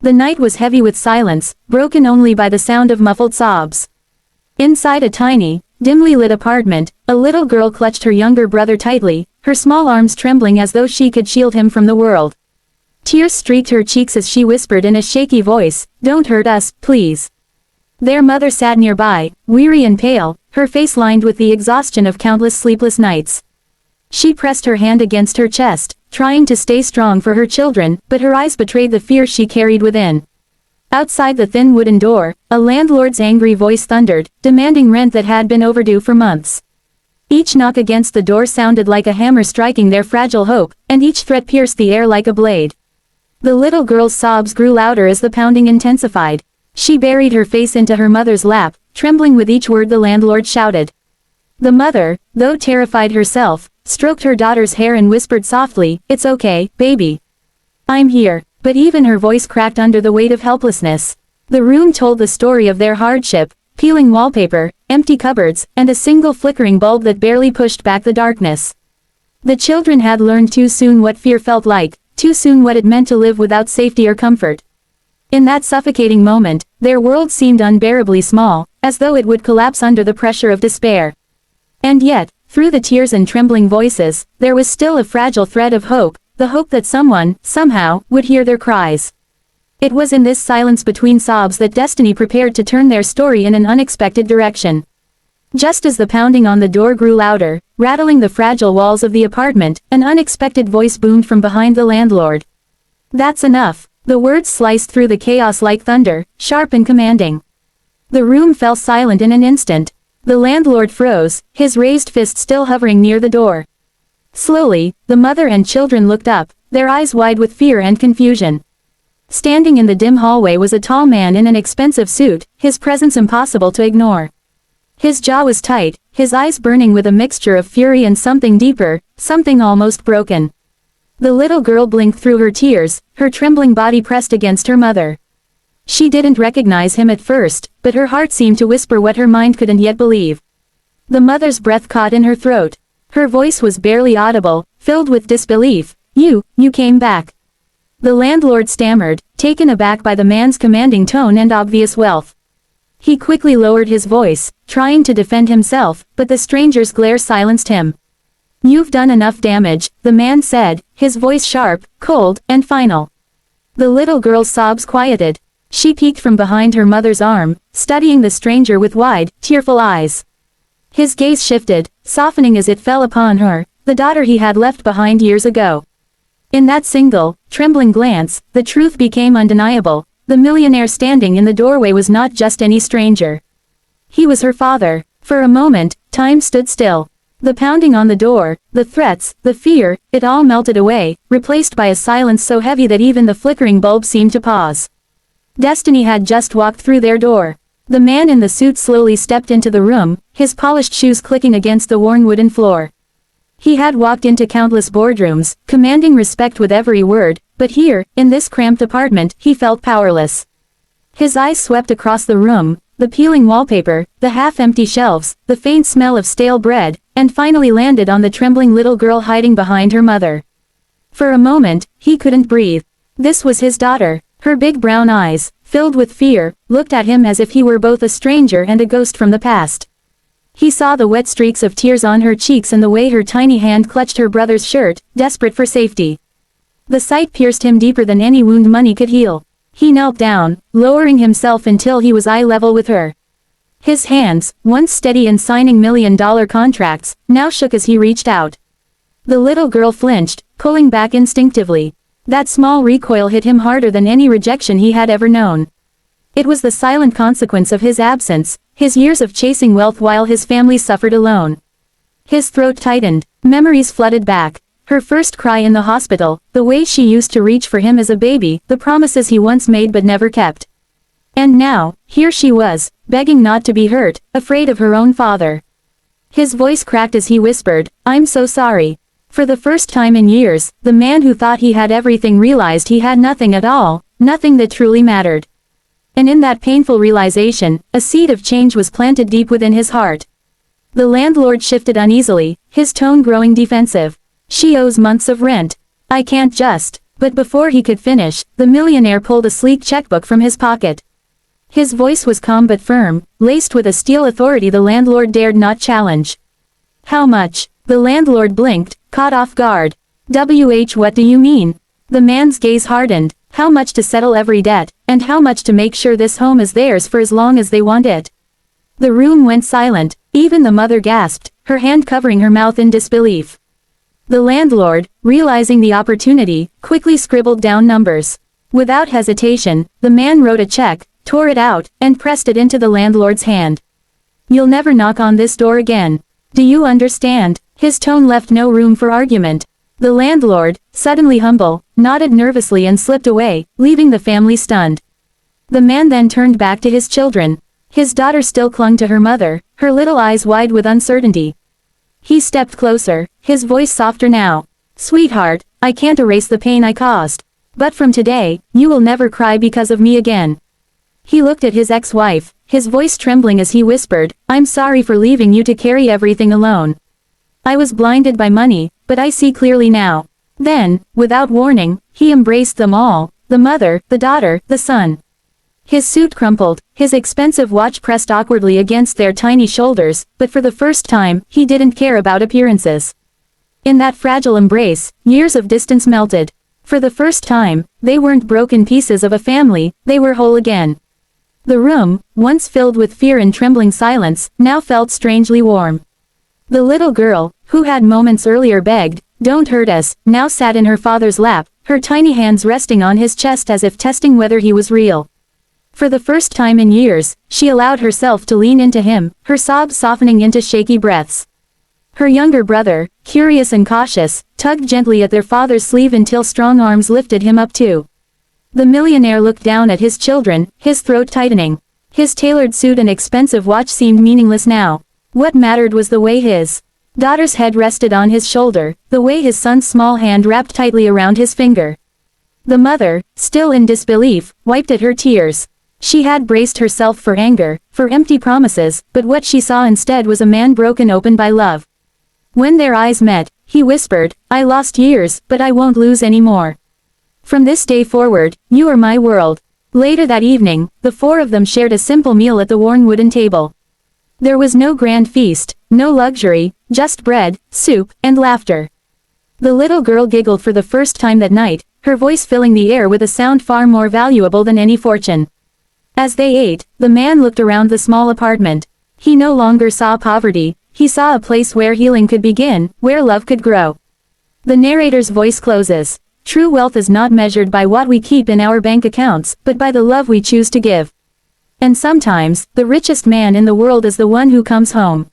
The night was heavy with silence, broken only by the sound of muffled sobs. Inside a tiny, dimly lit apartment, a little girl clutched her younger brother tightly, her small arms trembling as though she could shield him from the world. Tears streaked her cheeks as she whispered in a shaky voice, "Don't hurt us, please." Their mother sat nearby, weary and pale, her face lined with the exhaustion of countless sleepless nights. She pressed her hand against her chest, trying to stay strong for her children, but her eyes betrayed the fear she carried within. Outside the thin wooden door, a landlord's angry voice thundered, demanding rent that had been overdue for months. Each knock against the door sounded like a hammer striking their fragile hope, and each threat pierced the air like a blade. The little girl's sobs grew louder as the pounding intensified. She buried her face into her mother's lap, trembling with each word the landlord shouted. The mother, though terrified herself, stroked her daughter's hair and whispered softly, "It's okay, baby. I'm here." But even her voice cracked under the weight of helplessness. The room told the story of their hardship, peeling wallpaper, empty cupboards, and a single flickering bulb that barely pushed back the darkness. The children had learned too soon what fear felt like, too soon what it meant to live without safety or comfort. In that suffocating moment, their world seemed unbearably small, as though it would collapse under the pressure of despair. And yet, through the tears and trembling voices, there was still a fragile thread of hope, the hope that someone, somehow, would hear their cries. It was in this silence between sobs that destiny prepared to turn their story in an unexpected direction. Just as the pounding on the door grew louder, rattling the fragile walls of the apartment, an unexpected voice boomed from behind the landlord. "That's enough." The words sliced through the chaos like thunder, sharp and commanding. The room fell silent in an instant. The landlord froze, his raised fist still hovering near the door. Slowly, the mother and children looked up, their eyes wide with fear and confusion. Standing in the dim hallway was a tall man in an expensive suit, his presence impossible to ignore. His jaw was tight, his eyes burning with a mixture of fury and something deeper, something almost broken. The little girl blinked through her tears, her trembling body pressed against her mother. She didn't recognize him at first, but her heart seemed to whisper what her mind couldn't yet believe. The mother's breath caught in her throat. Her voice was barely audible, filled with disbelief. You came back." The landlord stammered, taken aback by the man's commanding tone and obvious wealth. He quickly lowered his voice, trying to defend himself, but the stranger's glare silenced him. "You've done enough damage," the man said, his voice sharp, cold, and final. The little girl's sobs quieted. She peeked from behind her mother's arm, studying the stranger with wide, tearful eyes. His gaze shifted, softening as it fell upon her, the daughter he had left behind years ago. In that single, trembling glance, the truth became undeniable. The millionaire standing in the doorway was not just any stranger. He was her father. For a moment, time stood still. The pounding on the door, the threats, the fear, it all melted away, replaced by a silence so heavy that even the flickering bulb seemed to pause. Destiny had just walked through their door. The man in the suit slowly stepped into the room, his polished shoes clicking against the worn wooden floor. He had walked into countless boardrooms, commanding respect with every word, but here, in this cramped apartment, he felt powerless. His eyes swept across the room, the peeling wallpaper, the half-empty shelves, the faint smell of stale bread, and finally landed on the trembling little girl hiding behind her mother. For a moment, he couldn't breathe. This was his daughter. Her big brown eyes, filled with fear, looked at him as if he were both a stranger and a ghost from the past. He saw the wet streaks of tears on her cheeks and the way her tiny hand clutched her brother's shirt, desperate for safety. The sight pierced him deeper than any wound money could heal. He knelt down, lowering himself until he was eye level with her. His hands, once steady in signing $1 million contracts, now shook as he reached out. The little girl flinched, pulling back instinctively. That small recoil hit him harder than any rejection he had ever known. It was the silent consequence of his absence, his years of chasing wealth while his family suffered alone. His throat tightened, memories flooded back. Her first cry in the hospital, the way she used to reach for him as a baby, the promises he once made but never kept. And now, here she was, begging not to be hurt, afraid of her own father. His voice cracked as he whispered, "I'm so sorry." For the first time in years, the man who thought he had everything realized he had nothing at all, nothing that truly mattered. And in that painful realization, a seed of change was planted deep within his heart. The landlord shifted uneasily, his tone growing defensive. "She owes months of rent. I can't just." But before he could finish, the millionaire pulled a sleek checkbook from his pocket. His voice was calm but firm, laced with a steel authority the landlord dared not challenge. "How much?" The landlord blinked, caught off guard. What do you mean?" The man's gaze hardened. "How much to settle every debt, and how much to make sure this home is theirs for as long as they want it?" The room went silent. Even the mother gasped, her hand covering her mouth in disbelief. The landlord, realizing the opportunity, quickly scribbled down numbers. Without hesitation, the man wrote a check, tore it out, and pressed it into the landlord's hand. "You'll never knock on this door again. Do you understand?" His tone left no room for argument. The landlord, suddenly humble, nodded nervously and slipped away, leaving the family stunned. The man then turned back to his children. His daughter still clung to her mother, her little eyes wide with uncertainty. He stepped closer, his voice softer now. "Sweetheart, I can't erase the pain I caused. But from today, you will never cry because of me again." He looked at his ex-wife, his voice trembling as he whispered, "I'm sorry for leaving you to carry everything alone. I was blinded by money, but I see clearly now." Then, without warning, he embraced them all, the mother, the daughter, the son. His suit crumpled, his expensive watch pressed awkwardly against their tiny shoulders, but for the first time, he didn't care about appearances. In that fragile embrace, years of distance melted. For the first time, they weren't broken pieces of a family, they were whole again. The room, once filled with fear and trembling silence, now felt strangely warm. The little girl, who had moments earlier begged, "Don't hurt us," now sat in her father's lap, her tiny hands resting on his chest as if testing whether he was real. For the first time in years, she allowed herself to lean into him, her sobs softening into shaky breaths. Her younger brother, curious and cautious, tugged gently at their father's sleeve until strong arms lifted him up too. The millionaire looked down at his children, his throat tightening. His tailored suit and expensive watch seemed meaningless now. What mattered was the way his daughter's head rested on his shoulder, the way his son's small hand wrapped tightly around his finger. The mother, still in disbelief, wiped at her tears. She had braced herself for anger, for empty promises, but what she saw instead was a man broken open by love. When their eyes met, he whispered, "I lost years, but I won't lose any more. From this day forward, you are my world." Later that evening, the four of them shared a simple meal at the worn wooden table. There was no grand feast, no luxury, just bread, soup, and laughter. The little girl giggled for the first time that night, her voice filling the air with a sound far more valuable than any fortune. As they ate, the man looked around the small apartment. He no longer saw poverty, he saw a place where healing could begin, where love could grow. The narrator's voice closes. True wealth is not measured by what we keep in our bank accounts, but by the love we choose to give. And sometimes, the richest man in the world is the one who comes home.